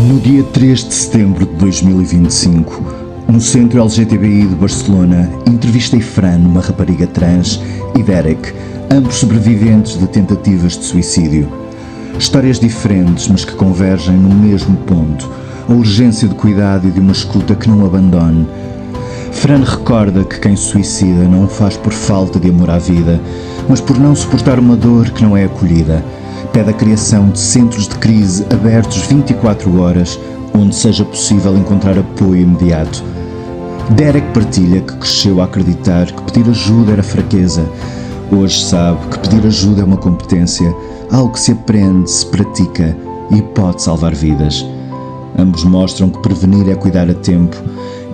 No dia 3 de setembro de 2025, no Centre LGTBI de Barcelona, entrevistei Fran, uma rapariga trans, e Derek, ambos sobreviventes de tentativas de suicídio. Histórias diferentes, mas que convergem no mesmo ponto: a urgência de cuidado e de uma escuta que não abandone. Fran recorda que quem se suicida não o faz por falta de amor à vida, mas por não suportar uma dor que não é acolhida. Pede a criação de centros de crise abertos 24 horas, onde seja possível encontrar apoio imediato. Derek partilha que cresceu a acreditar que pedir ajuda era fraqueza. Hoje sabe que pedir ajuda é uma competência, algo que se aprende, se pratica e pode salvar vidas. Ambos mostram que prevenir é cuidar a tempo,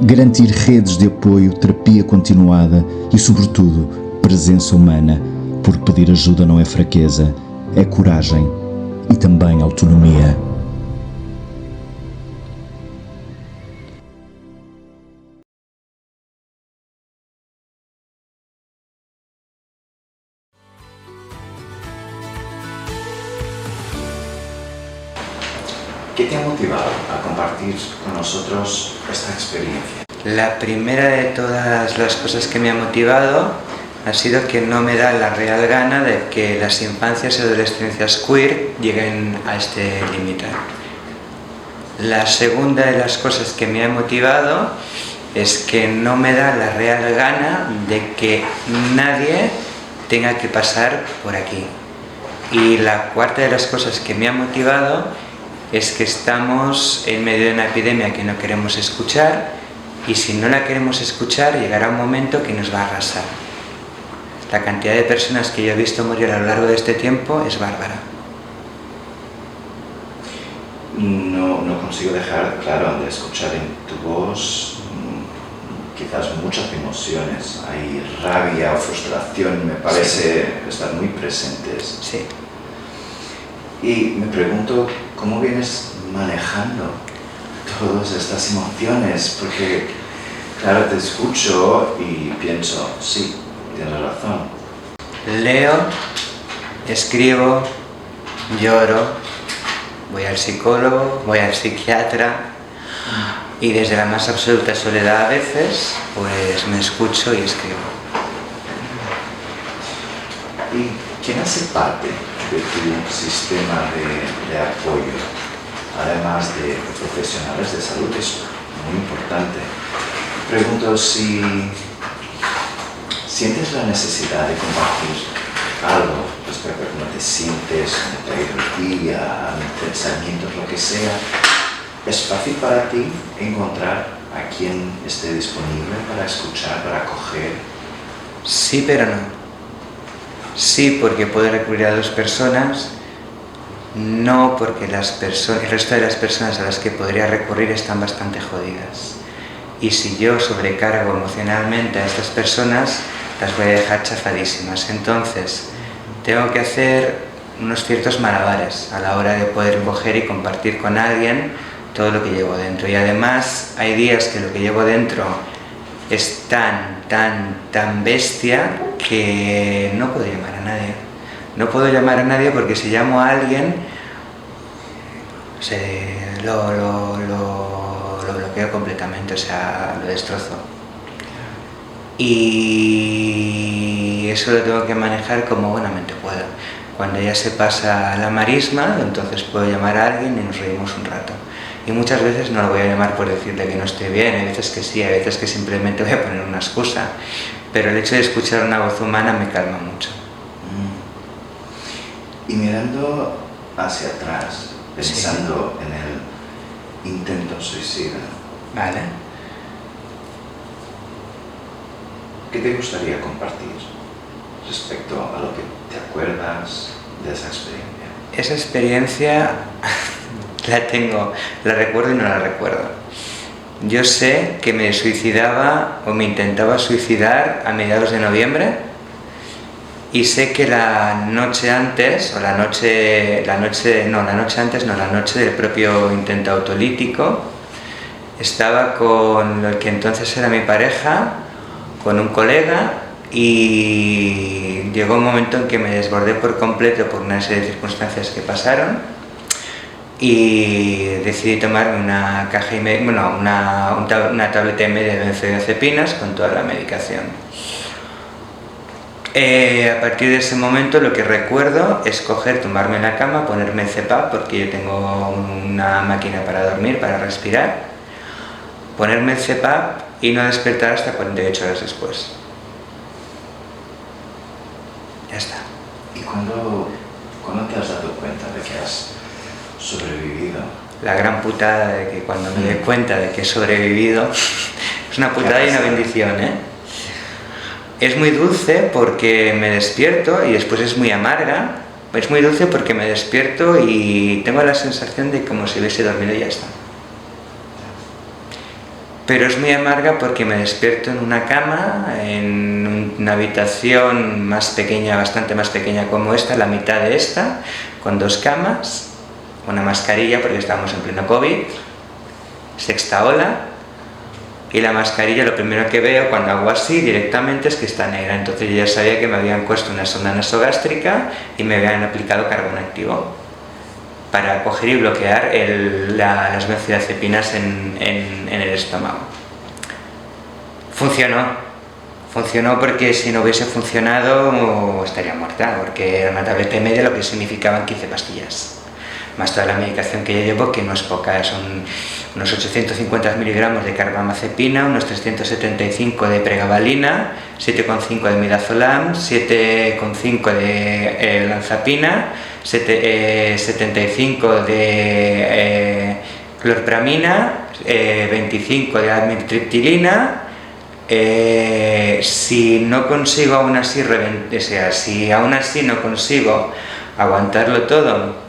garantir redes de apoio, terapia continuada e, sobretudo, presença humana, porque pedir ajuda não é fraqueza, é coragem e também autonomia. ¿Qué te ha motivado a compartir con nosotros esta experiencia? La primera de todas las cosas que me ha motivado ha sido que no me da la real gana de que las infancias y adolescencias queer lleguen a este límite. La segunda de las cosas que me ha motivado es que no me da la real gana de que nadie tenga que pasar por aquí. Y la cuarta de las cosas que me ha motivado es que estamos en medio de una epidemia que no queremos escuchar, y si no la queremos escuchar llegará un momento que nos va a arrasar. La cantidad de personas que yo he visto morir a lo largo de este tiempo es bárbara. No consigo dejar, claro, de escuchar en tu voz quizás muchas emociones. Hay rabia o frustración, me parece estar muy presentes. Sí. Y me pregunto, ¿cómo vienes manejando todas estas emociones? Porque, claro, te escucho y pienso, sí, tienes razón. Leo, escribo, lloro, voy al psicólogo, voy al psiquiatra, y desde la más absoluta soledad a veces, pues me escucho y escribo. ¿Y quién hace parte de tu sistema de apoyo? Además de profesionales de salud, es muy importante. Pregunto si sientes la necesidad de compartir algo respecto a cómo te sientes, cómo te ha ido el día, pensamientos, lo que sea. ¿Es fácil para ti encontrar a quien esté disponible para escuchar, para acoger? Sí, pero no. Sí, porque puedo recurrir a dos personas. No, porque el resto de las personas a las que podría recurrir están bastante jodidas. Y si yo sobrecargo emocionalmente a estas personas, las voy a dejar chafadísimas. Entonces, tengo que hacer unos ciertos malabares a la hora de poder coger y compartir con alguien todo lo que llevo dentro. Y además, hay días que lo que llevo dentro es tan bestia que no puedo llamar a nadie. No puedo llamar a nadie porque si llamo a alguien, lo bloqueo completamente, o sea, lo destrozo. Y eso lo tengo que manejar como buenamente puedo. Cuando ya se pasa la marisma, entonces puedo llamar a alguien y nos reímos un rato. Y muchas veces no lo voy a llamar por decirle que no estoy bien, hay veces que sí, hay veces que simplemente voy a poner una excusa. Pero el hecho de escuchar una voz humana me calma mucho. Y mirando hacia atrás, pensando en el intento suicida, Vale. ¿qué te gustaría compartir respecto a lo que te acuerdas de esa experiencia? Esa experiencia la recuerdo y no la recuerdo. Yo sé que me suicidaba o me intentaba suicidar a mediados de noviembre, y sé que la noche del propio intento autolítico, estaba con el que entonces era mi pareja, con un colega, y llegó un momento en que me desbordé por completo por una serie de circunstancias que pasaron, y decidí tomarme una caja y media, bueno, una tableta y media de benzodiazepinas con toda la medicación. A partir de ese momento lo que recuerdo es tumbarme en la cama, ponerme el CPAP, porque yo tengo una máquina para dormir, para respirar, ponerme el CPAP y no despertar hasta 48 horas después. Ya está. ¿Y cuándo te has dado cuenta de que has sobrevivido? La gran putada de que cuando me doy cuenta de que he sobrevivido es una putada y una bendición, ¿eh? Es muy dulce porque me despierto y después es muy amarga. Es muy dulce porque me despierto y tengo la sensación de como si hubiese dormido y ya está. Pero es muy amarga porque me despierto en una cama, en una habitación más pequeña, bastante más pequeña como esta, la mitad de esta, con 2 camas, una mascarilla porque estábamos en pleno COVID, sexta ola, y la mascarilla lo primero que veo cuando hago así directamente es que está negra. Entonces yo ya sabía que me habían puesto una sonda nasogástrica y me habían aplicado carbón activo para coger y bloquear las benzodiazepinas en el estómago. Funcionó porque si no hubiese funcionado estaría muerta, porque era una tableta y media, lo que significaban 15 pastillas. Más toda la medicación que yo llevo, que no es poca, son unos 850 miligramos de carbamazepina, unos 375 de pregabalina, 7,5 de midazolam, 7,5 de lanzapina, 75 de clorpramina, 25 de amitriptilina. Si no consigo aún así si aún así no consigo aguantarlo todo,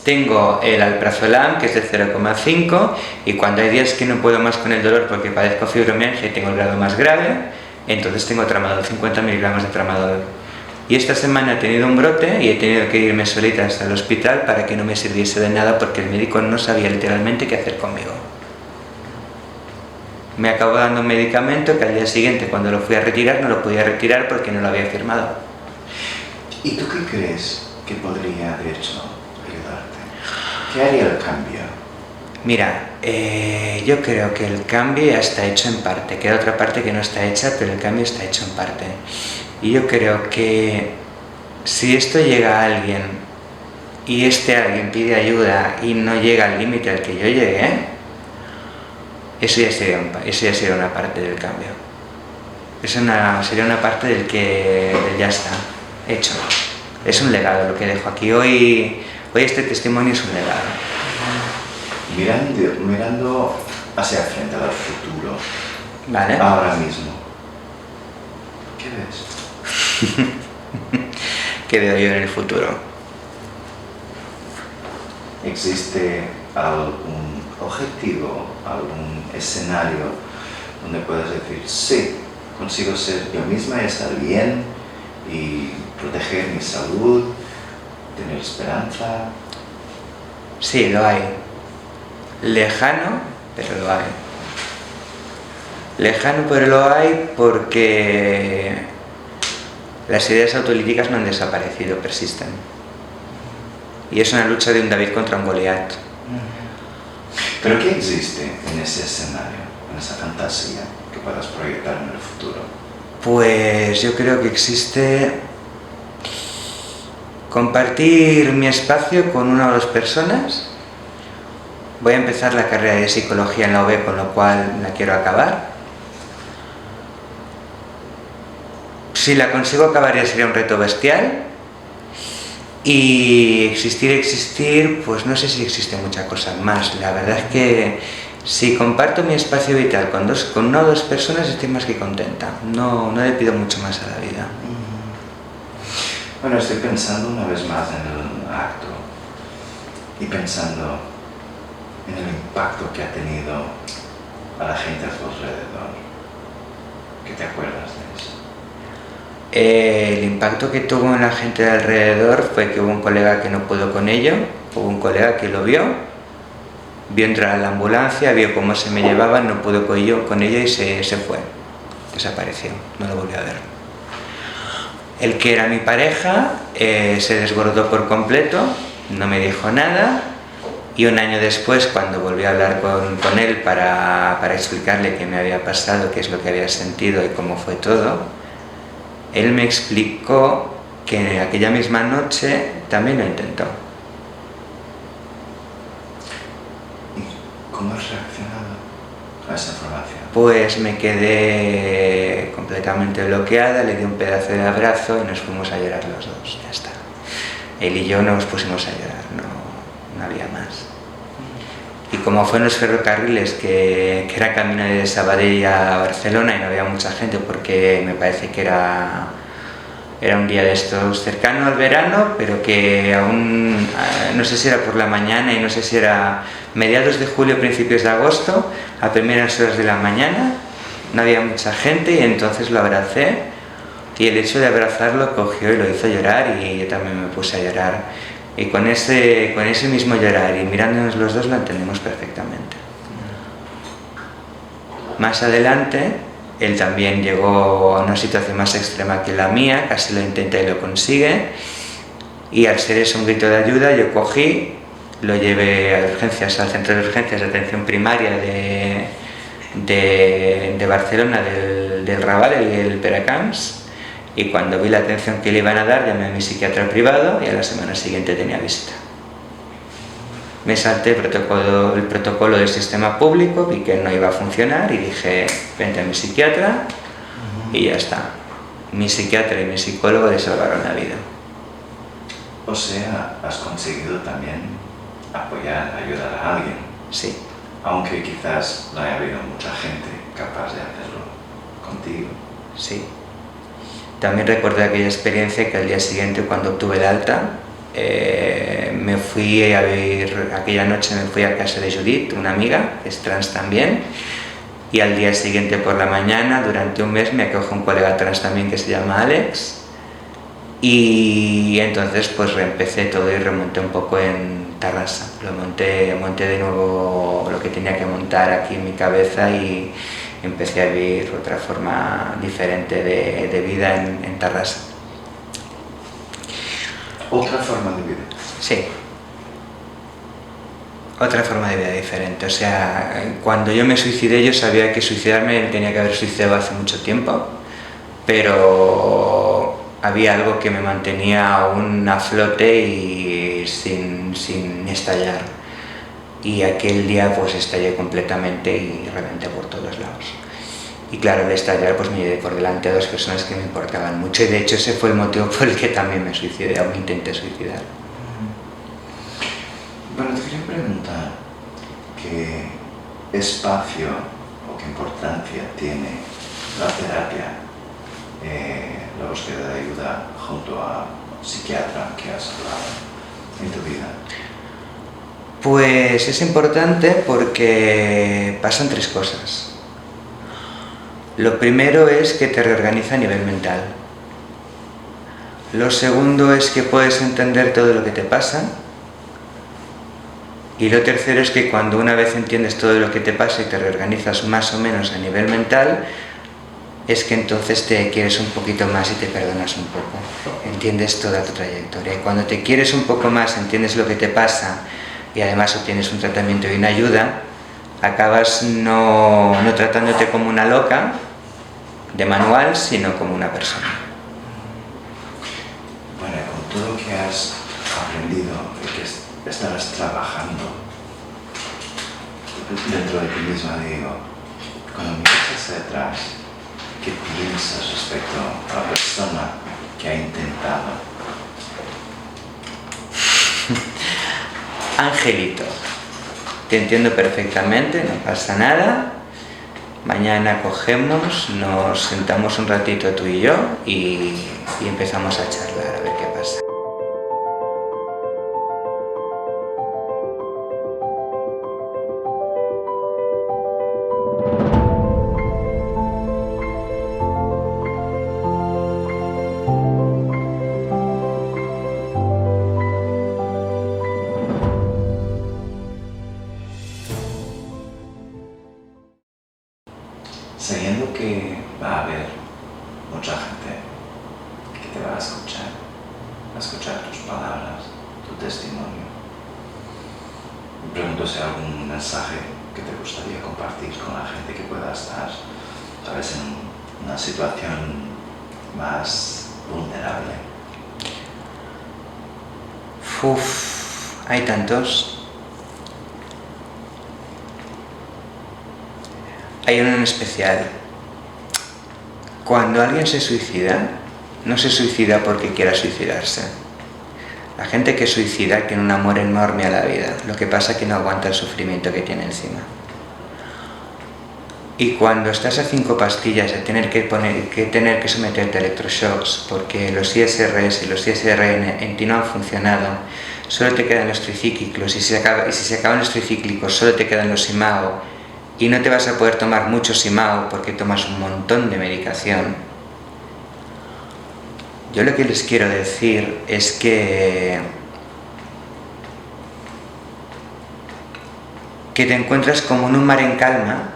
tengo el alprazolam, que es de 0,5, y cuando hay días que no puedo más con el dolor porque padezco fibromialgia y tengo el grado más grave, entonces tengo tramadol, 50 miligramos de tramadol. Y esta semana he tenido un brote y he tenido que irme solita hasta el hospital para que no me sirviese de nada porque el médico no sabía literalmente qué hacer conmigo. Me acabó dando un medicamento que al día siguiente, cuando lo fui a retirar, no lo podía retirar porque no lo había firmado. ¿Y tú qué crees que podría, de hecho, ayudarte? ¿Qué haría el cambio? Mira, yo creo que el cambio ya está hecho en parte. Queda otra parte que no está hecha, pero el cambio está hecho en parte. Y yo creo que si esto llega a alguien y este alguien pide ayuda y no llega al límite al que yo llegué, eso ya sería una parte del cambio. Sería una parte del ya está, hecho. Es un legado lo que dejo aquí. Hoy este testimonio es un legado. Mirando hacia frente, al futuro, ¿vale? Ahora mismo, ¿qué ves? ¿Qué veo yo en el futuro? ¿Existe algún objetivo, algún escenario donde puedas decir, sí, consigo ser yo misma y estar bien y proteger mi salud, tener esperanza? Sí, lo hay. Lejano, pero lo hay. Lejano, pero lo hay porque las ideas autolíticas no han desaparecido, persisten. Y es una lucha de un David contra un Goliat. ¿Pero qué existe en ese escenario, en esa fantasía que puedas proyectar en el futuro? Pues yo creo que existe compartir mi espacio con una o dos personas. Voy a empezar la carrera de psicología en la UB, con lo cual la quiero acabar. Si la consigo acabar ya sería un reto bestial. Y existir, pues no sé si existe mucha cosa más. La verdad es que si comparto mi espacio vital con una o dos personas estoy más que contenta. No le pido mucho más a la vida. Bueno, estoy pensando una vez más en el acto y pensando en el impacto que ha tenido a la gente a su alrededor. ¿Qué te acuerdas de eso? El impacto que tuvo en la gente de alrededor fue que hubo un colega que no pudo con ello, hubo un colega que lo vio entrar a la ambulancia, vio cómo se me llevaban, no pudo con ello y se fue, desapareció, no lo volví a ver. El que era mi pareja se desbordó por completo, no me dijo nada Y un año después, cuando volví a hablar con él para explicarle qué me había pasado, qué es lo que había sentido y cómo fue todo, él me explicó que aquella misma noche también lo intentó. ¿Y cómo has reaccionado a esa información? Pues me quedé completamente bloqueada, le di un pedazo de abrazo y nos fuimos a llorar los dos, ya está. Él y yo nos pusimos a llorar, no había más. Y como fue en los ferrocarriles, que era camino de Sabadell a Barcelona y no había mucha gente porque me parece que era un día de estos cercano al verano, pero que aún, no sé si era por la mañana y no sé si era mediados de julio, principios de agosto, a primeras horas de la mañana, no había mucha gente y entonces lo abracé y el hecho de abrazarlo cogió y lo hizo llorar y yo también me puse a llorar. Y con ese mismo llorar y mirándonos los dos lo entendimos perfectamente. Más adelante, él también llegó a una situación más extrema que la mía, casi lo intenta y lo consigue, y al ser eso un grito de ayuda, yo cogí, lo llevé a urgencias, al centro de urgencias de atención primaria de Barcelona, del Raval, el Peracamps, y cuando vi la atención que le iban a dar, llamé a mi psiquiatra privado y a la semana siguiente tenía visita. Me salté el protocolo del sistema público, vi que no iba a funcionar y dije, vente a mi psiquiatra y ya está. Mi psiquiatra y mi psicólogo le salvaron la vida. O sea, has conseguido también apoyar, ayudar a alguien. Sí. Aunque quizás no haya habido mucha gente capaz de hacerlo contigo. Sí. También recuerdo aquella experiencia que al día siguiente, cuando obtuve el alta, me fui a ver, aquella noche me fui a casa de Judith, una amiga, que es trans también, y al día siguiente por la mañana, durante un mes, me acogió un colega trans también que se llama Alex, y entonces pues reempecé todo y remonté un poco en Tarrasa. Monté de nuevo lo que tenía que montar aquí en mi cabeza y empecé a vivir otra forma diferente de vida en Tarrasa. ¿Otra forma de vida? Sí. Otra forma de vida diferente. O sea, cuando yo me suicidé, yo sabía que suicidarme tenía que haber suicidado hace mucho tiempo, pero había algo que me mantenía aún a flote y sin estallar. Y aquel día pues estallé completamente y reventé por todos lados. Y claro, al estallar pues me llevé por delante a dos personas que me importaban mucho y de hecho ese fue el motivo por el que también me suicidé o me intenté suicidar. Bueno, te quería preguntar qué espacio o qué importancia tiene la terapia, la búsqueda de ayuda junto a un psiquiatra que has hablado en tu vida. Pues es importante porque pasan tres cosas. Lo primero es que te reorganiza a nivel mental. Lo segundo es que puedes entender todo lo que te pasa. Y lo tercero es que cuando una vez entiendes todo lo que te pasa y te reorganizas más o menos a nivel mental, es que entonces te quieres un poquito más y te perdonas un poco. Entiendes toda tu trayectoria. Y cuando te quieres un poco más, entiendes lo que te pasa y además obtienes un tratamiento y una ayuda, acabas no tratándote como una loca de manual, sino como una persona. Bueno, con todo lo que has aprendido y que estarás trabajando dentro de ti misma, digo, cuando miras hacia atrás, ¿qué piensas respecto a la persona que ha intentado? Angelito, te entiendo perfectamente, no pasa nada. Mañana cogemos, nos sentamos un ratito tú y yo y empezamos a charlar a ver qué pasa. Sabiendo que va a haber mucha gente que te va a escuchar tus palabras, tu testimonio, Me pregunto si hay algún mensaje que te gustaría compartir con la gente que pueda estar, ¿sabes?, en una situación más vulnerable. Hay tantos. Hay uno en especial. Cuando alguien se suicida, no se suicida porque quiera suicidarse. La gente que suicida tiene un amor enorme a la vida, lo que pasa es que no aguanta el sufrimiento que tiene encima. Y cuando estás a 5 pastillas de tener que someterte a electroshocks porque los ISRS y los ISRN en ti no han funcionado, solo te quedan los tricíclicos, y si se acaban los tricíclicos solo te quedan los SIMAO, y no te vas a poder tomar mucho SIMAO porque tomas un montón de medicación. Yo lo que les quiero decir es que te encuentras como en un mar en calma,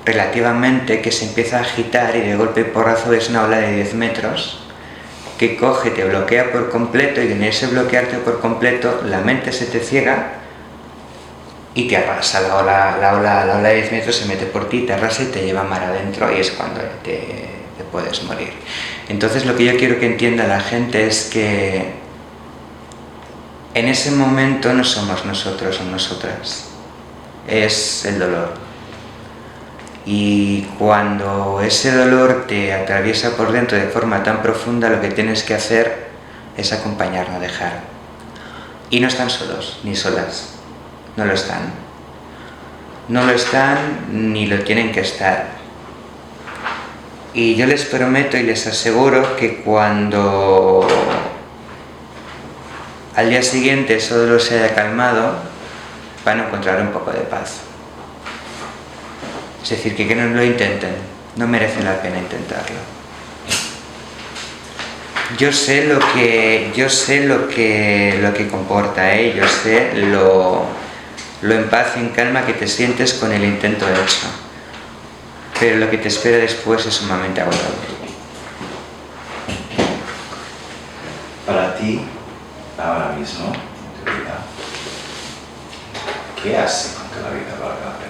relativamente, que se empieza a agitar y de golpe y porrazo es una ola de 10 metros que coge, te bloquea por completo, y en ese bloquearte por completo la mente se te ciega y te arrasa. La ola de 10 metros se mete por ti, te arrasa y te lleva mar adentro, y es cuando te puedes morir. Entonces lo que yo quiero que entienda la gente es que en ese momento no somos nosotros o nosotras, es el dolor. Y cuando ese dolor te atraviesa por dentro de forma tan profunda, lo que tienes que hacer es acompañar, no dejar. Y no están solos, ni solas. No lo están. No lo están, ni lo tienen que estar. Y yo les prometo y les aseguro que cuando al día siguiente ese dolor se haya calmado, van a encontrar un poco de paz. Es decir, que no lo intenten, no merece la pena intentarlo. Yo sé lo que comporta, yo sé lo en paz y en calma que te sientes con el intento hecho, pero lo que te espera después es sumamente agotador. Para ti, ahora mismo, en tu vida, ¿qué hace con que la vida valga la pena?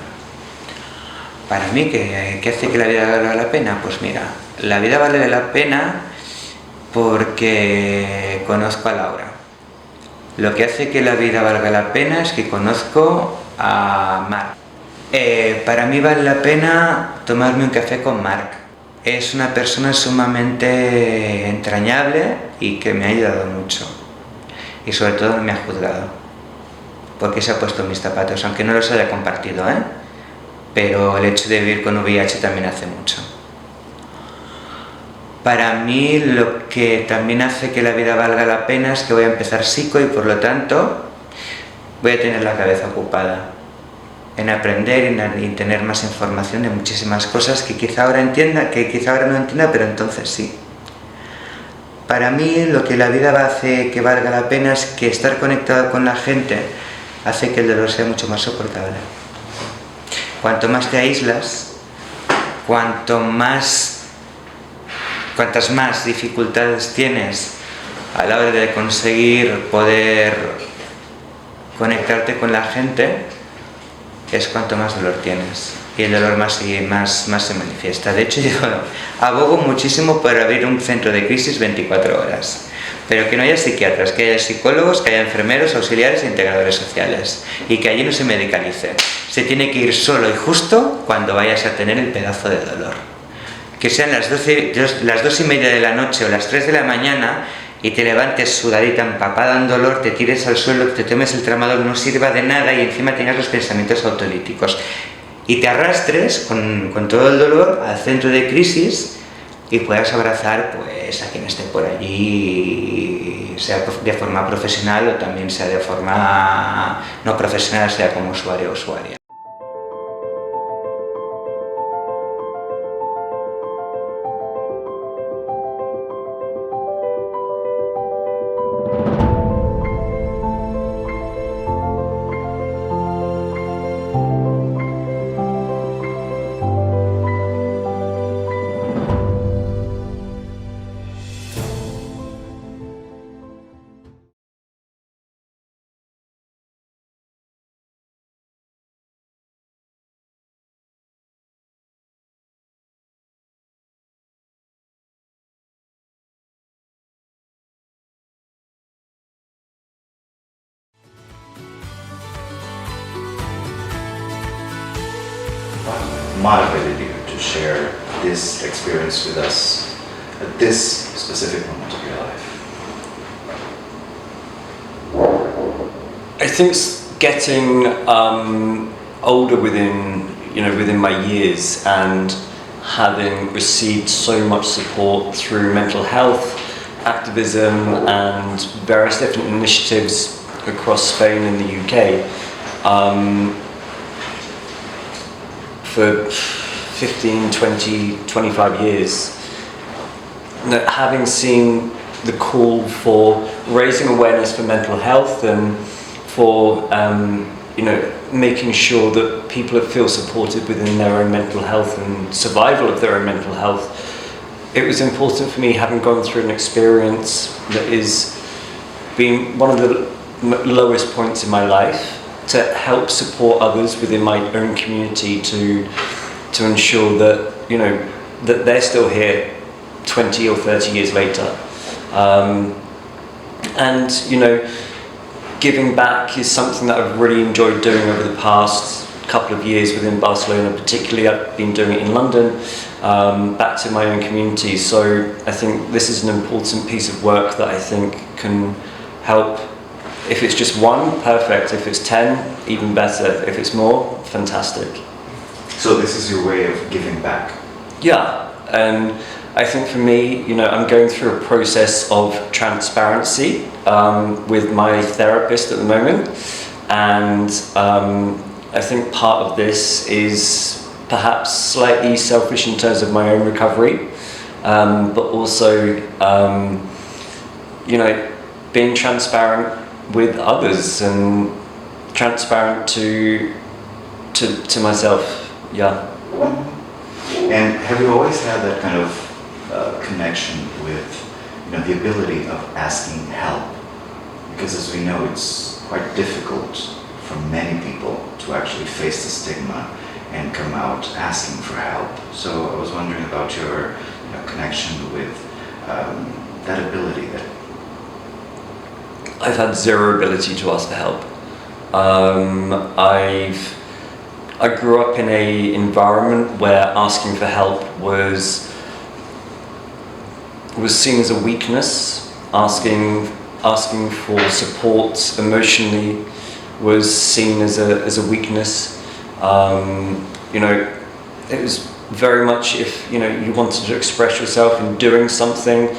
Para mí, ¿qué hace que la vida valga la pena? Pues mira, la vida vale la pena porque conozco a Laura. Lo que hace que la vida valga la pena es que conozco a Marc. Para mí vale la pena tomarme un café con Marc. Es una persona sumamente entrañable y que me ha ayudado mucho. Y sobre todo no me ha juzgado, porque se ha puesto en mis zapatos, aunque no los haya compartido, pero el hecho de vivir con VIH también hace mucho. Para mí lo que también hace que la vida valga la pena es que voy a empezar psico y por lo tanto voy a tener la cabeza ocupada en aprender y en tener más información de muchísimas cosas que quizá ahora no entienda, pero entonces sí. Para mí lo que la vida hace que valga la pena es que estar conectado con la gente hace que el dolor sea mucho más soportable. Cuanto más te aíslas, cuantas más dificultades tienes a la hora de conseguir poder conectarte con la gente, es cuanto más dolor tienes. Y el dolor más se manifiesta. De hecho, yo abogo muchísimo por abrir un centro de crisis 24 horas. Pero que no haya psiquiatras, que haya psicólogos, que haya enfermeros, auxiliares e integradores sociales. Y que allí no se medicalice. Se tiene que ir solo y justo cuando vayas a tener el pedazo de dolor. Que sean las 2:30 de la noche o las 3 de la mañana y te levantes sudadita, empapada en dolor, te tires al suelo, te tomes el tramadol, no sirva de nada y encima tengas los pensamientos autolíticos. Y te arrastres con todo el dolor al centro de crisis y puedas abrazar pues a quien esté por allí, sea de forma profesional o también sea de forma no profesional, sea como usuario o usuaria. What motivated you to share this experience with us at this specific moment of your life? I think getting older within my years and having received so much support through mental health activism and various different initiatives across Spain and the UK for 15, 20, 25 years. Having seen the call for raising awareness for mental health and for making sure that people feel supported within their own mental health and survival of their own mental health, it was important for me, having gone through an experience that is being one of the lowest points in my life, to help support others within my own community to ensure that that they're still here 20 or 30 years later. Giving back is something that I've really enjoyed doing over the past couple of years within Barcelona. Particularly, I've been doing it in London, back to my own community. So I think this is an important piece of work that I think can help. If it's just one, perfect. If it's 10, even better. If it's more, fantastic. So this is your way of giving back? Yeah, and I think for me, I'm going through a process of transparency with my therapist at the moment, and I think part of this is perhaps slightly selfish in terms of my own recovery, but also being transparent with others and transparent to myself. Yeah. And have you always had that kind of connection with the ability of asking help? Because as we know, it's quite difficult for many people to actually face the stigma and come out asking for help. So I was wondering about your connection with that ability that I've had zero ability to ask for help. I grew up in an environment where asking for help was seen as a weakness. Asking for support emotionally was seen as a weakness. It was very much if you wanted to express yourself in doing something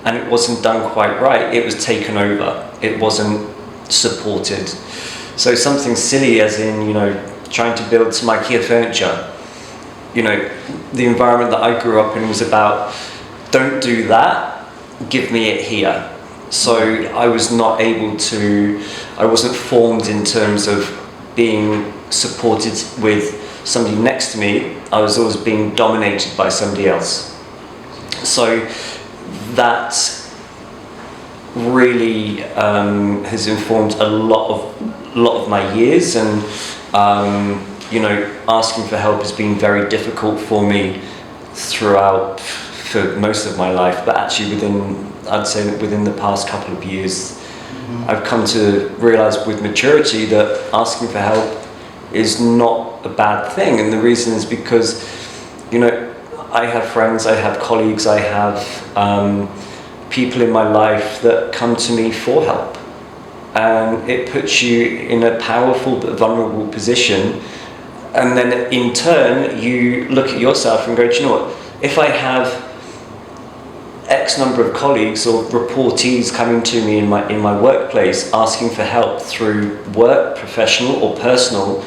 and it wasn't done quite right, it was taken over. It wasn't supported. So something silly as in trying to build some IKEA furniture. The environment that I grew up in was about, don't do that, give me it here. So I was not able to, I wasn't formed in terms of being supported with somebody next to me. I was always being dominated by somebody else. So that really has informed a lot of my years, and asking for help has been very difficult for me throughout for most of my life, but actually within the past couple of years, I've come to realise with maturity that asking for help is not a bad thing. And the reason is because I have friends, I have colleagues, I have people in my life that come to me for help, and it puts you in a powerful but vulnerable position. And then in turn you look at yourself and go, do you know what, if I have X number of colleagues or reportees coming to me in my workplace asking for help through work, professional or personal,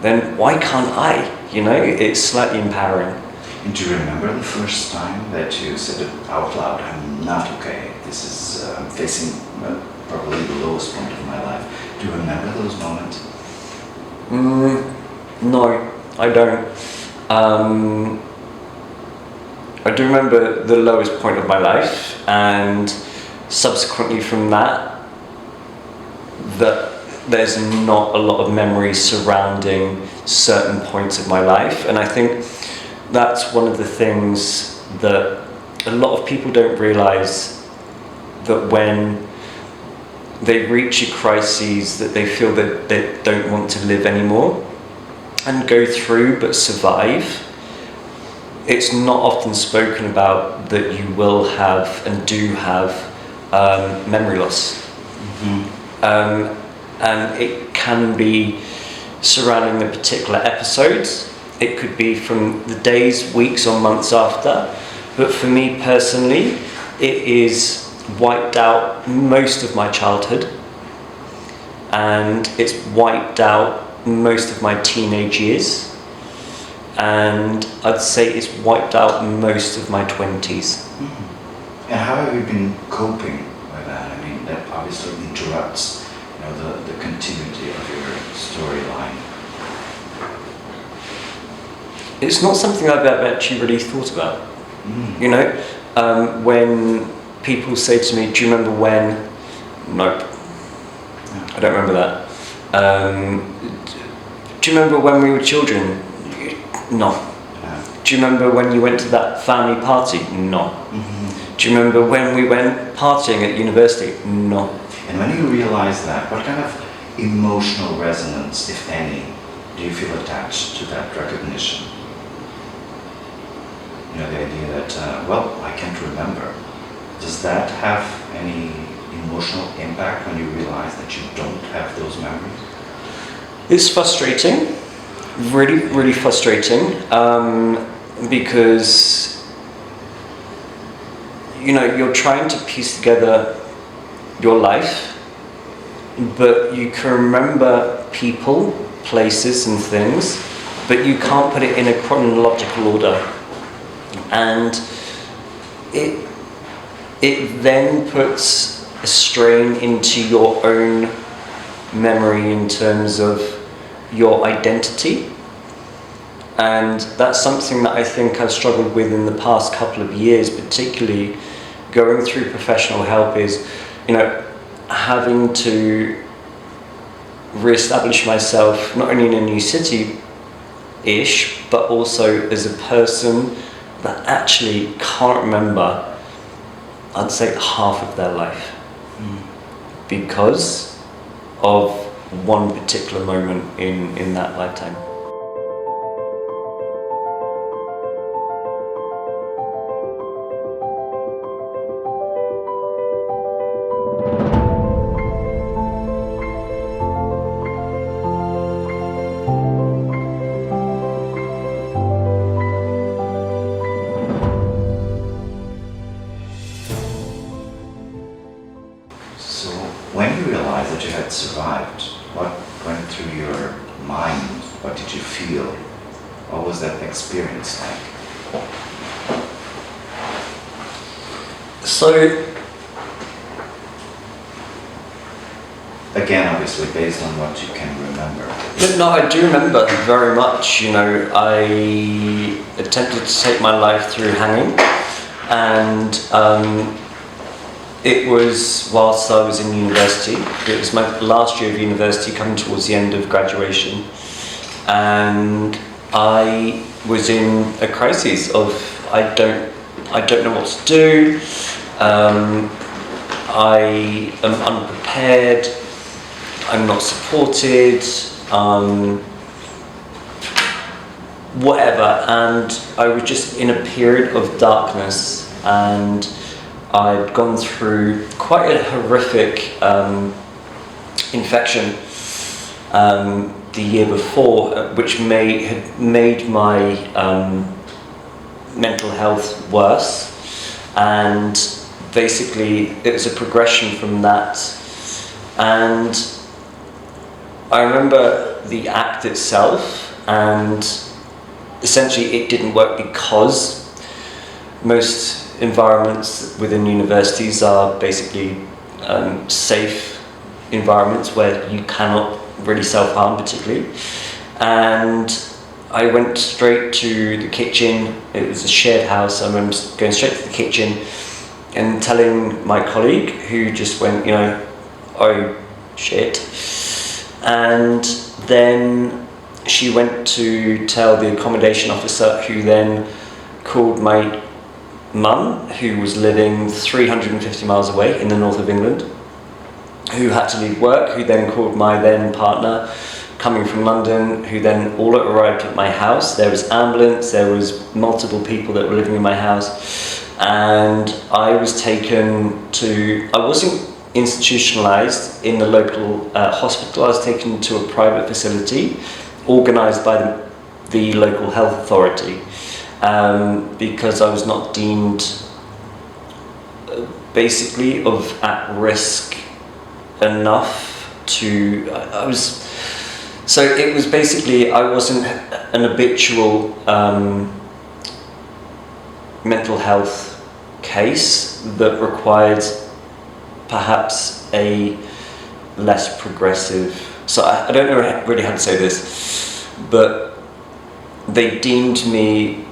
then why can't I? It's slightly empowering. And do you remember the first time that you said it out loud, I'm not okay, this is, I'm facing probably the lowest point of my life? Do you remember those moments? No, I don't. I do remember the lowest point of my life, and subsequently from that there's not a lot of memories surrounding certain points of my life. And I think that's one of the things that a lot of people don't realise, that when they reach a crisis that they feel that they don't want to live anymore, and go through but survive, it's not often spoken about that you will have and do have memory loss. And it can be surrounding the particular episodes. It could be from the days, weeks or months after. But for me personally, it is wiped out most of my childhood, and it's wiped out most of my teenage years, and I'd say it's wiped out most of my 20s. And how have you been coping with that? I mean, that obviously interrupts, the continuity of your storyline. It's not something I've ever actually really thought about. When people say to me, do you remember when? Nope. I don't remember that. Do you remember when we were children? No. Do you remember when you went to that family party? No. Do you remember when we went partying at university? No. And when you realize that, what kind of emotional resonance, if any, do you feel attached to that recognition? The idea that, I can't remember. Does that have any emotional impact when you realize that you don't have those memories? It's frustrating, really, really frustrating, because you're trying to piece together your life, but you can remember people, places and things, but you can't put it in a chronological order. And it then puts a strain into your own memory in terms of your identity. And that's something that I think I've struggled with in the past couple of years, particularly going through professional help, is, having to re-establish myself not only in a new city-ish, but also as a person that actually can't remember, I'd say, half of their life because of one particular moment in that lifetime. So when you realized that you had survived, what went through your mind? What did you feel? What was that experience like? So, again, obviously based on what you can remember. no, I do remember very much. I attempted to take my life through hanging, and it was whilst I was in university. It was my last year of university, coming towards the end of graduation, and I was in a crisis of I don't know what to do. I am unprepared. I'm not supported. Whatever, and I was just in a period of darkness, and I'd gone through quite a horrific infection the year before, which had made my mental health worse, and basically it was a progression from that. And I remember the act itself, and essentially it didn't work because most environments within universities are basically safe environments where you cannot really self-harm particularly. And I went straight to the kitchen. It was a shared house. I remember going straight to the kitchen and telling my colleague, who just went, oh shit. And then she went to tell the accommodation officer, who then called my mum, who was living 350 miles away in the north of England, who had to leave work, who then called my then partner, coming from London, who then all arrived at my house. There was ambulance, there was multiple people that were living in my house, and I was taken to, I wasn't institutionalized in the local hospital. I was taken to a private facility organized by the local health authority, because I was not deemed basically of at risk enough to, so it was basically, I wasn't an habitual mental health case that required perhaps a less progressive, so I don't know really how to say this, but they deemed me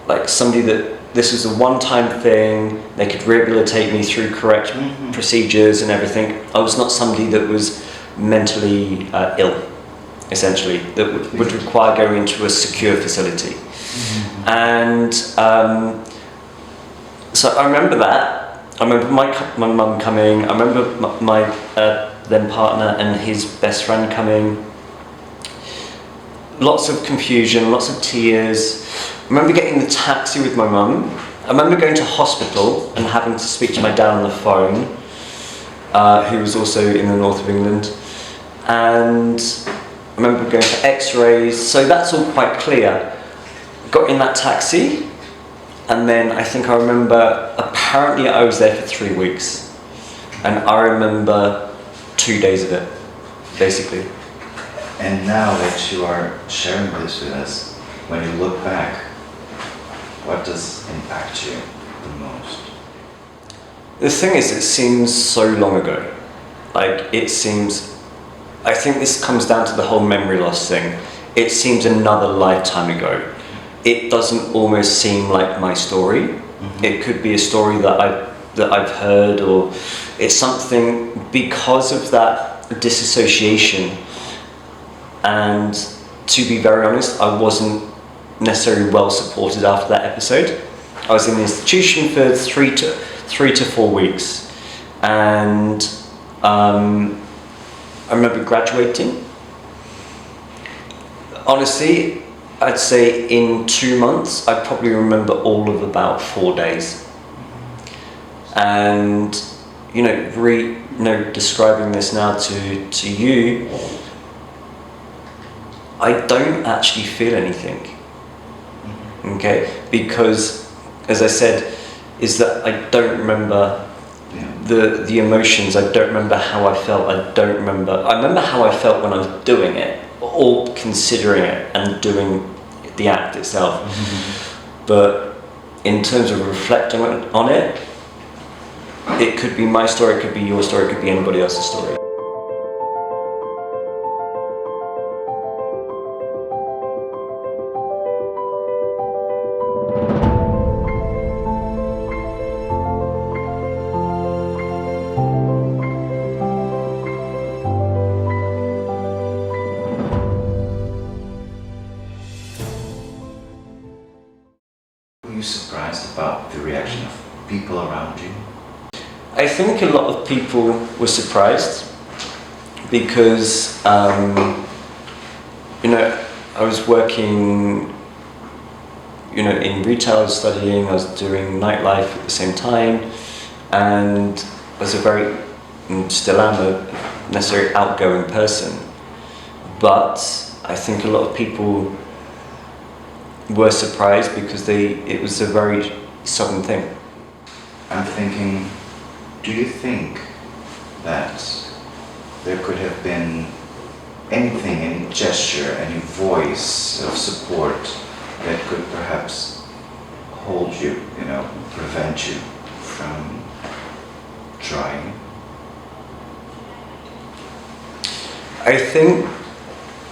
like somebody that this was a one-time thing, they could rehabilitate me through correct procedures and everything. I was not somebody that was mentally ill, essentially, that would require going into a secure facility. And so I remember that. I remember my mum coming, I remember my then partner and his best friend coming. Lots of confusion, lots of tears. I remember getting the taxi with my mum. I remember going to hospital and having to speak to my dad on the phone, who was also in the north of England. And I remember going for x-rays, so that's all quite clear. Got in that taxi, and then I think I remember, apparently I was there for 3 weeks. And I remember 2 days of it, basically. And now that you are sharing this with us, when you look back, what does impact you the most? The thing is, it seems so long ago. Like, it seems, I think this comes down to the whole memory loss thing. It seems another lifetime ago. It doesn't almost seem like my story. It could be a story that I've heard, or it's something because of that disassociation. And to be very honest, I wasn't necessarily well supported after that episode. I was in the institution for 3 to 4 weeks, and I remember graduating. Honestly, I'd say in 2 months, I probably remember all of about 4 days. And describing this now to you, I don't actually feel anything. Okay, because as I said, is that I don't remember the emotions. I don't remember how I felt. I remember how I felt when I was doing it, or considering it and doing the act itself. But in terms of reflecting on it, it could be my story, it could be your story, it could be anybody else's story. Were you surprised about the reaction of people around you? I think a lot of people were surprised because, I was working, in retail, I was studying, I was doing nightlife at the same time, and I was still am a necessarily outgoing person. But I think a lot of people were surprised because it was a very sudden thing. I'm thinking, do you think that there could have been anything, any gesture, any voice of support that could perhaps hold you, prevent you from trying? I think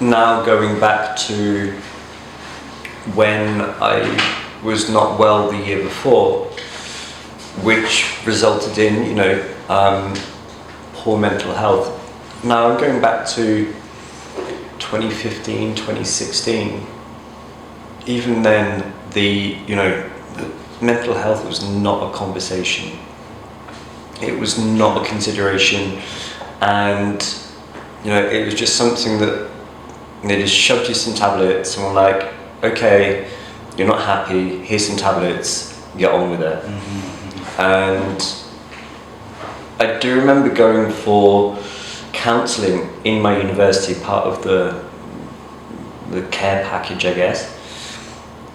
now going back to when I was not well the year before, which resulted in, poor mental health. Now I'm going back to 2015, 2016. Even then, the mental health was not a conversation. It was not a consideration, and it was just something that And they just shoved you some tablets and were like, okay, you're not happy, here's some tablets, get on with it. And I do remember going for counselling in my university, part of the care package, I guess.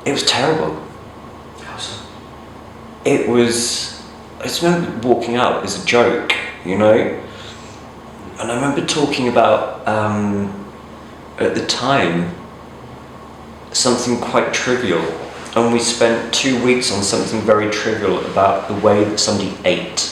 It was terrible. How so? It was, I just remember walking out as a joke, you know? And I remember talking about, at the time, something quite trivial. And we spent 2 weeks on something very trivial about the way that somebody ate.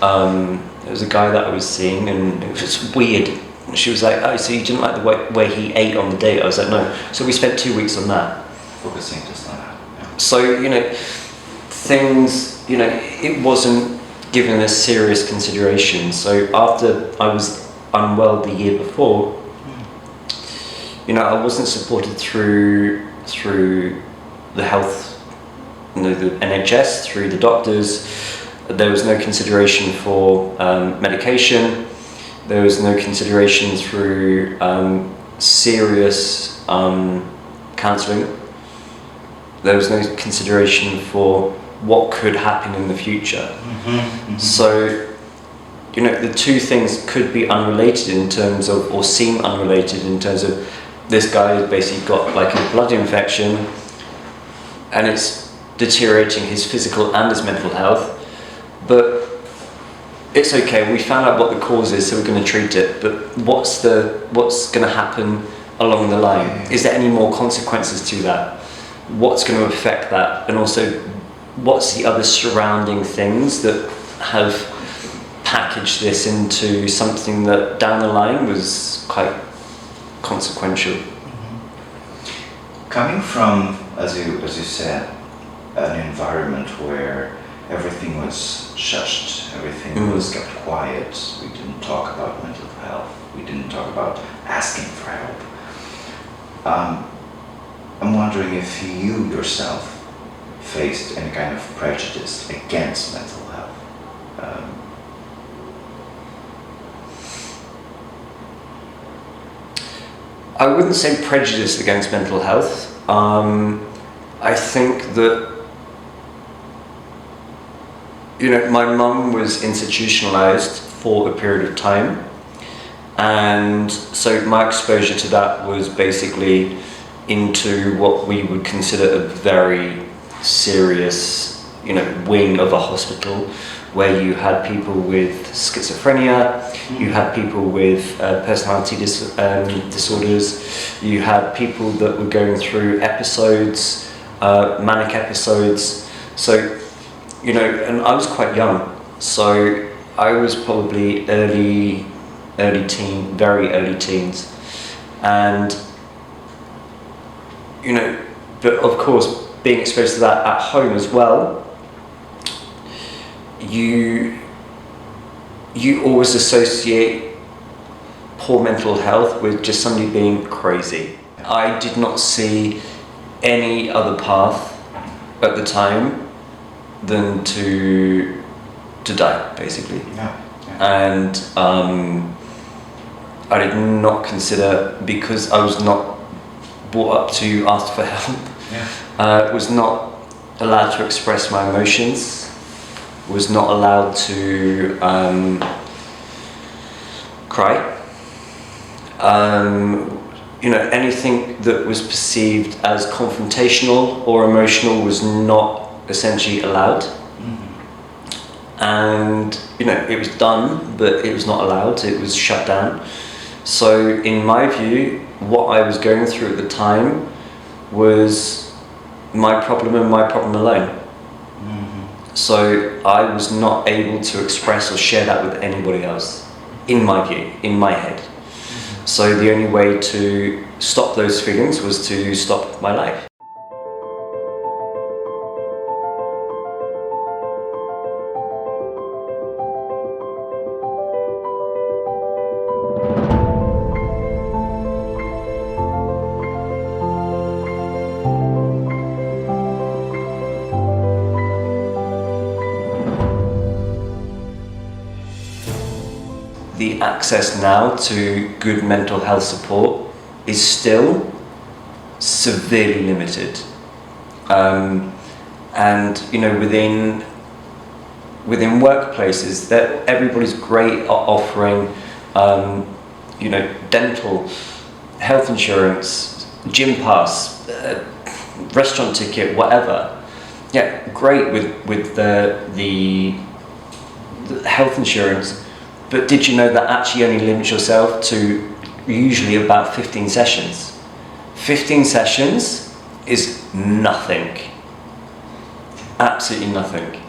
There was a guy that I was seeing and it was just weird. And she was like, oh, so you didn't like the way he ate on the date? I was like, no. So we spent 2 weeks on that. Focusing just on that. Yeah. So, you know, things, you know, it wasn't given a serious consideration. So after I was unwell the year before, you know, I wasn't supported through the health, you know, the NHS, through the doctors. There was no consideration for medication. There was no consideration through serious counselling. There was no consideration for what could happen in the future. So, you know, the two things could be unrelated in terms of, or seem unrelated in terms of, this guy has basically got like a blood infection and it's deteriorating his physical and his mental health, but it's okay, we found out what the cause is, so we're going to treat it, but what's going to happen along the line? Is there any more consequences to that? What's going to affect that? And also, what's the other surrounding things that have packaged this into something that down the line was quite consequential? Coming from, as you said, an environment where everything was shushed, everything was kept quiet, we didn't talk about mental health, we didn't talk about asking for help. I'm wondering if you yourself faced any kind of prejudice against mental health. I wouldn't say prejudice against mental health. I think that, you know, my mum was institutionalized for a period of time, and so my exposure to that was basically into what we would consider a very serious, you know, wing of a hospital, where you had people with schizophrenia, you had people with personality disorders, you had people that were going through episodes, manic episodes. So, you know, and I was quite young, so I was probably very early teens, and, you know, but of course, being exposed to that at home as well, you always associate poor mental health with just somebody being crazy. I did not see any other path at the time than to die, basically. And I did not consider, because I was not brought up to ask for help, was not allowed to express my emotions, was not allowed to cry. You know, anything that was perceived as confrontational or emotional was not essentially allowed. And, you know, it was done, but it was not allowed, it was shut down. So in my view, what I was going through at the time was my problem and my problem alone. So I was not able to express or share that with anybody else, in my view, in my head. So the only way to stop those feelings was to stop my life. The access now to good mental health support is still severely limited. And you know, within workplaces, that everybody's great at offering, you know, dental, health insurance, gym pass, restaurant ticket, whatever. Yeah, great with the health insurance, but did you know that actually only limits yourself to usually about 15 sessions? 15 sessions is nothing. Absolutely nothing.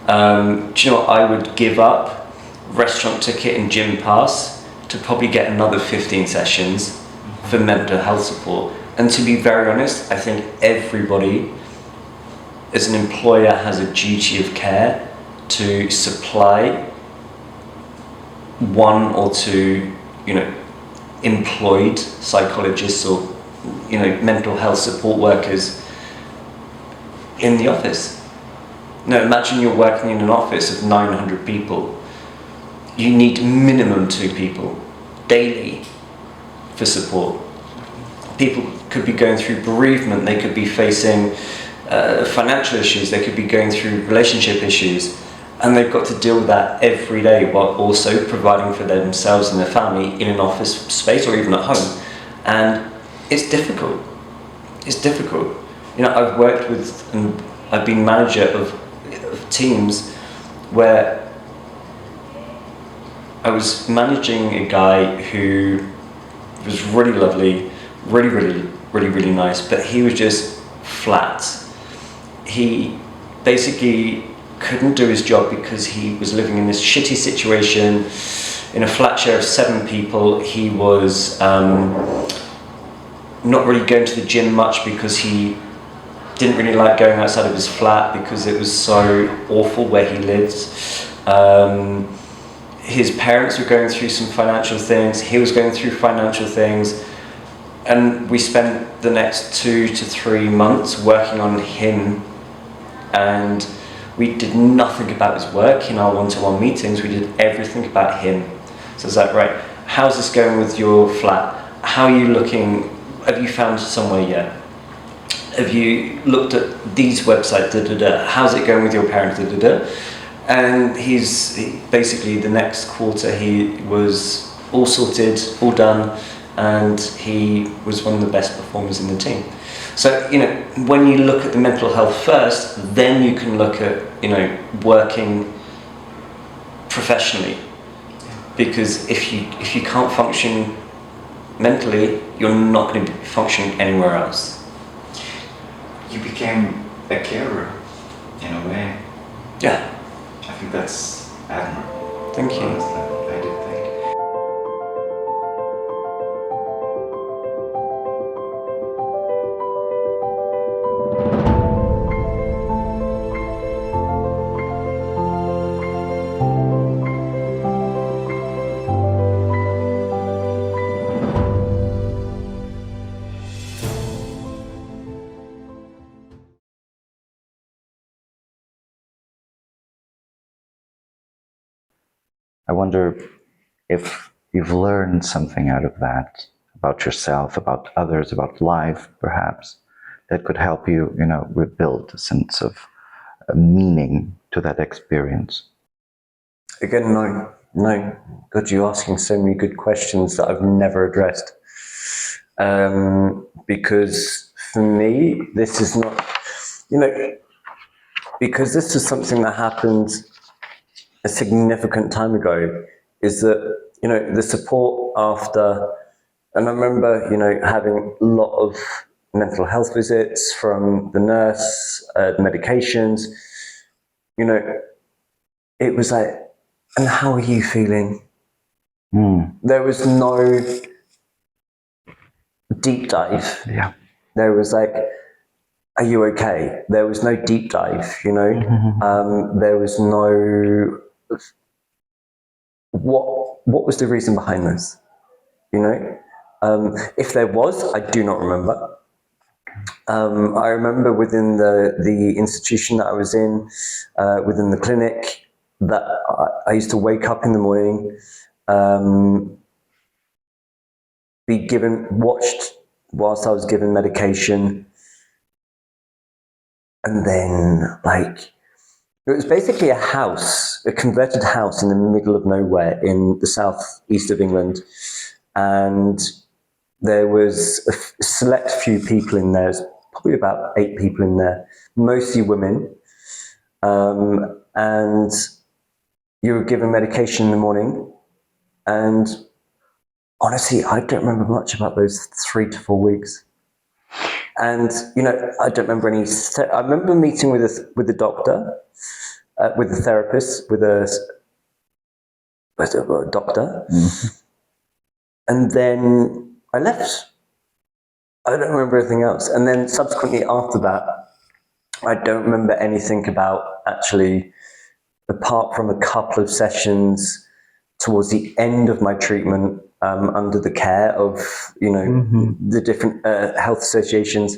Do you know what? I would give up restaurant ticket and gym pass to probably get another 15 sessions for mental health support. And to be very honest, I think everybody as an employer has a duty of care to supply one or two, you know, employed psychologists or, you know, mental health support workers in the office. Now imagine you're working in an office of 900 people. You need minimum 2 people daily for support. People could be going through bereavement, they could be facing financial issues, they could be going through relationship issues, and they've got to deal with that every day while also providing for themselves and their family in an office space or even at home. And it's difficult. It's difficult. You know, I've worked with and I've been manager of teams where I was managing a guy who was really lovely, really nice, but he was just flat. He basically couldn't do his job because he was living in this shitty situation in a flat share of 7 people. He was not really going to the gym much because he didn't really like going outside of his flat because it was so awful where he lived. His parents were going through some financial things, he was going through financial things, and we spent the next 2 to 3 months working on him, and we did nothing about his work in our one-to-one meetings. We did everything about him. So it's like, right, how's this going with your flat? How are you looking? Have you found somewhere yet? Have you looked at these websites? How's it going with your parents? And basically the next quarter he was all sorted, all done, and he was one of the best performers in the team. So, you know, when you look at the mental health first, then you can look at, you know, working professionally. Because if you can't function mentally, you're not going to be functioning anywhere else. You became a carer, in a way. Yeah. I think that's admirable. Thank you. Honestly, I do think. I wonder if you've learned something out of that, about yourself, about others, about life, perhaps, that could help you, you know, rebuild a sense of meaning to that experience. Again, no. God, you're asking so many good questions that I've never addressed. Because for me, this is not, you know, because this is something that happened a significant time ago, is that, you know, the support after, and I remember, you know, having a lot of mental health visits from the nurse, medications, you know, it was like, and how are you feeling? There was no deep dive. Yeah. There was like, are you okay? There was no deep dive, you know? There was no, what was the reason behind this? You know? If there was, I do not remember. I remember within the institution that I was in, within the clinic, that I used to wake up in the morning, be watched whilst I was given medication. And then, like, it was basically a converted house in the middle of nowhere in the southeast of England. And there was a select few people in there, probably about 8 people in there, mostly women. And you were given medication in the morning. And honestly, I don't remember much about those 3 to 4 weeks. And, you know, I don't remember any. I remember meeting with the doctor, with the therapist, with a doctor. Mm-hmm. And then I left. I don't remember anything else. And then subsequently after that, I don't remember anything about actually, apart from a couple of sessions towards the end of my treatment, under the care of, you know, the different health associations.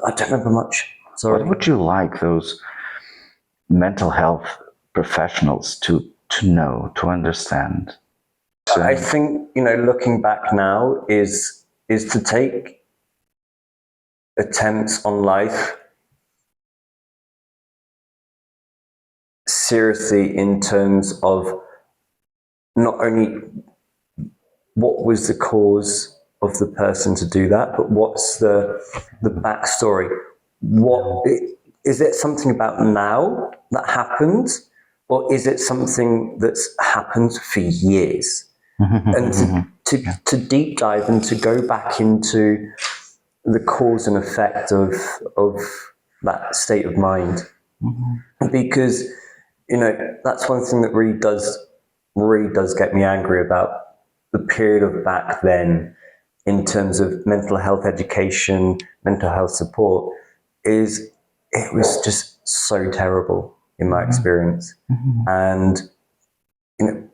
I don't remember much. Sorry. What would you like those mental health professionals to know, to understand? I think, you know, looking back now is to take attempts on life seriously in terms of not only what was the cause of the person to do that, but what's the backstory? Is it something about now that happened, or is it something that's happened for years? And to deep dive and to go back into the cause and effect of that state of mind, because, you know, that's one thing that really does get me angry about the period of back then in terms of mental health education, mental health support, is it was just so terrible in my experience. And, you know,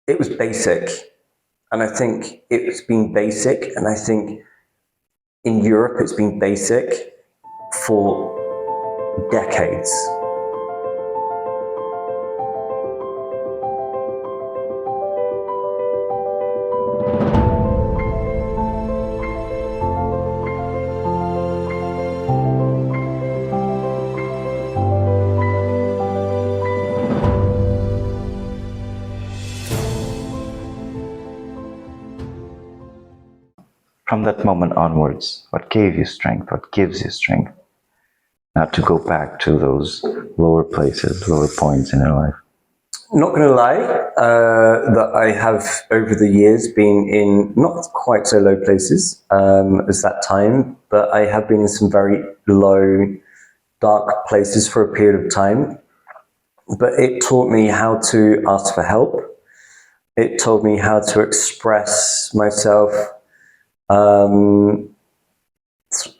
it was basic. And I think it's been basic, and I think in Europe it's been basic for decades. From that moment onwards, what gave you strength? What gives you strength? Not to go back to those lower places, lower points in your life. Not going to lie, that I have over the years been in not quite so low places as that time, but I have been in some very low, dark places for a period of time. But it taught me how to ask for help. It taught me how to express myself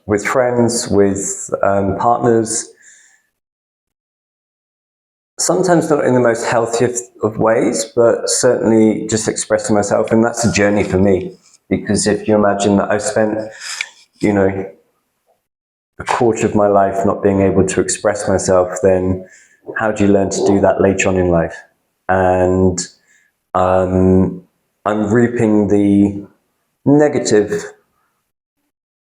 with friends, with partners. Sometimes not in the most healthiest of ways, but certainly just expressing myself. And that's a journey for me, because if you imagine that I've spent, you know, a quarter of my life not being able to express myself, then how do you learn to do that later on in life? And I'm reaping the negative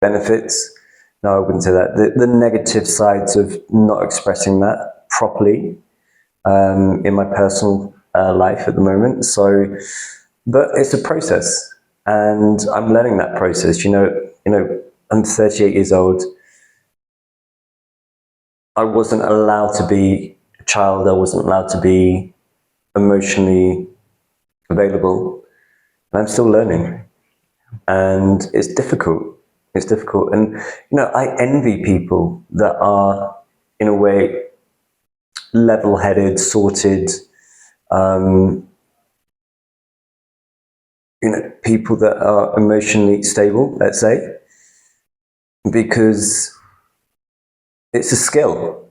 benefits. No, I wouldn't say that. The negative sides of not expressing that properly in my personal life at the moment. So, but it's a process, and I'm learning that process. You know, I'm 38 years old. I wasn't allowed to be a child. I wasn't allowed to be emotionally available. And I'm still learning, and it's difficult. It's difficult, and you know, I envy people that are, in a way, level-headed, sorted. You know, people that are emotionally stable, let's say, because it's a skill,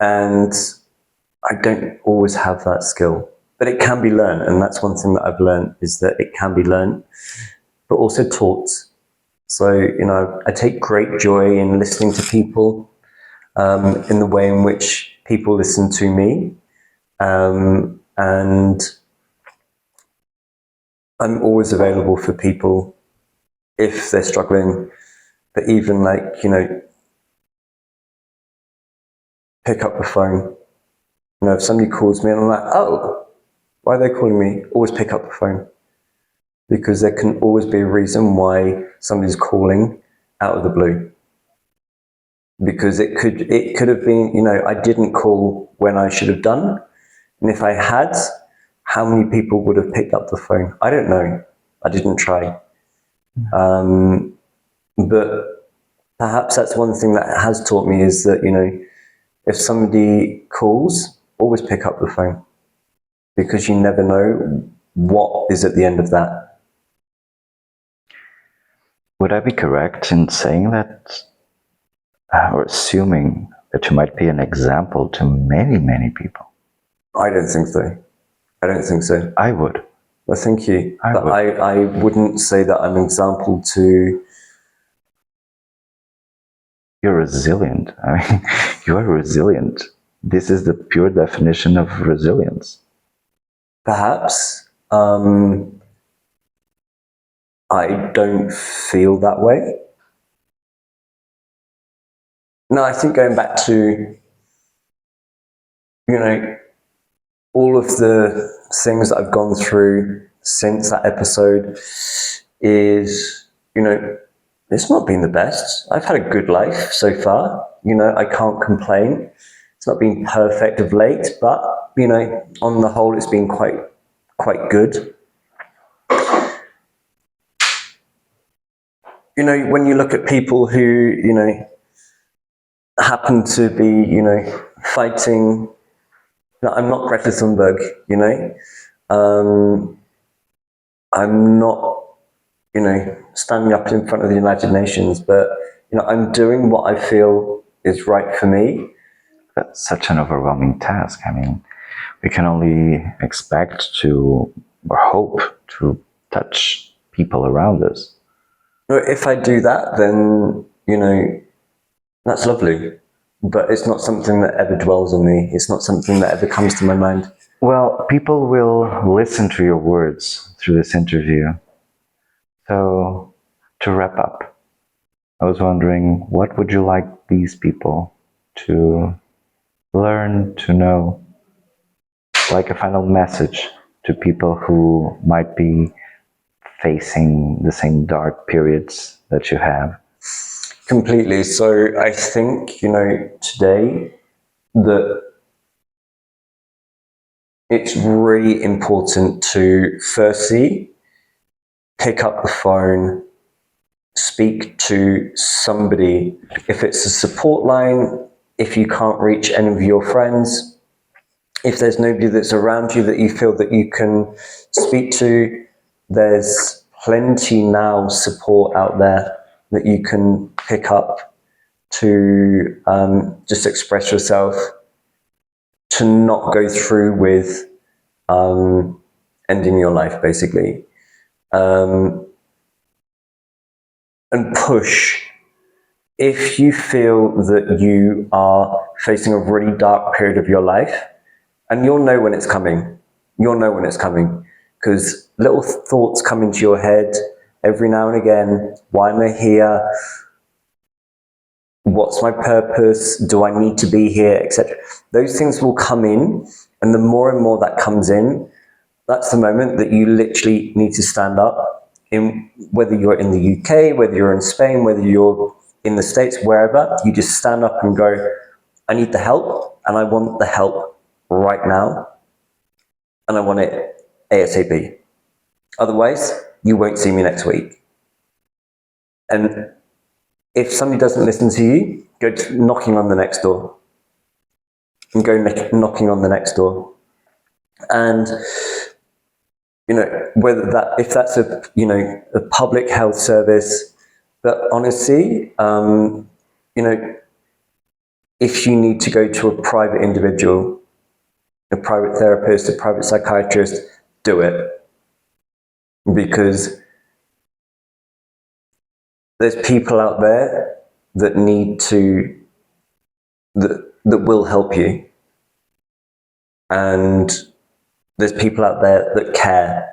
and I don't always have that skill, but it can be learned. And that's one thing that I've learned, is that it can be learned, but also taught. So, you know, I take great joy in listening to people, in the way in which people listen to me, and I'm always available for people if they're struggling, but even like, pick up the phone. If somebody calls me and I'm like, oh, why are they calling me? Always pick up the phone. Because there can always be a reason why somebody's calling out of the blue. Because it could have been, I didn't call when I should have done. And if I had, how many people would have picked up the phone? I don't know. I didn't try. But perhaps that's one thing that has taught me is that, if somebody calls, always pick up the phone. Because you never know what is at the end of that. Would I be correct in saying that, or assuming that you might be an example to many, many people? I don't think so. I would. Well, thank you. But would. I wouldn't say that I'm an example to... You're resilient. I mean, you are resilient. This is the pure definition of resilience. Perhaps. I don't feel that way. No, I think going back to, all of the things that I've gone through since that episode is, it's not been the best. I've had a good life so far. I can't complain. It's not been perfect of late, but, on the whole, it's been quite good. When you look at people who, happen to be, fighting, I'm not Greta Thunberg, I'm not, standing up in front of the United Nations, but, I'm doing what I feel is right for me. That's such an overwhelming task. I mean, we can only expect to, or hope to touch people around us. If I do that, then, that's lovely. But it's not something that ever dwells on me. It's not something that ever comes to my mind. Well, people will listen to your words through this interview. So, to wrap up, I was wondering, what would you like these people to learn, to know? Like a final message to people who might be facing the same dark periods that you have. Completely. So I think, today that it's really important to firstly pick up the phone, speak to somebody. If it's a support line, if you can't reach any of your friends, if there's nobody that's around you that you feel that you can speak to, there's plenty now support out there that you can pick up to just express yourself, to not go through with ending your life, basically. And push. If you feel that you are facing a really dark period of your life, and you'll know when it's coming. You'll know when it's coming. Because little thoughts come into your head every now and again. Why am I here? What's my purpose? Do I need to be here? Etc. Those things will come in. And the more and more that comes in, that's the moment that you literally need to stand up. Whether you're in the UK, whether you're in Spain, whether you're in the States, wherever, you just stand up and go, I need the help, and I want the help right now, and I want it ASAP. Otherwise, you won't see me next week. And if somebody doesn't listen to you, go knocking on the next door. And go knocking on the next door. And, if that's a public health service, but honestly, if you need to go to a private individual, a private therapist, a private psychiatrist, do it. Because there's people out there that that will help you. And there's people out there that care.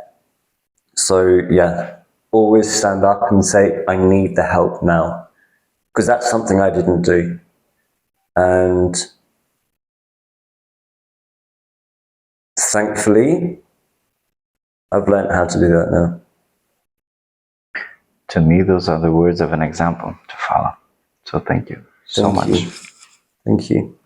So yeah, always stand up and say, I need the help now. Because that's something I didn't do. And thankfully, I've learned how to do that now. To me, those are the words of an example to follow. So thank you so much. Thank you.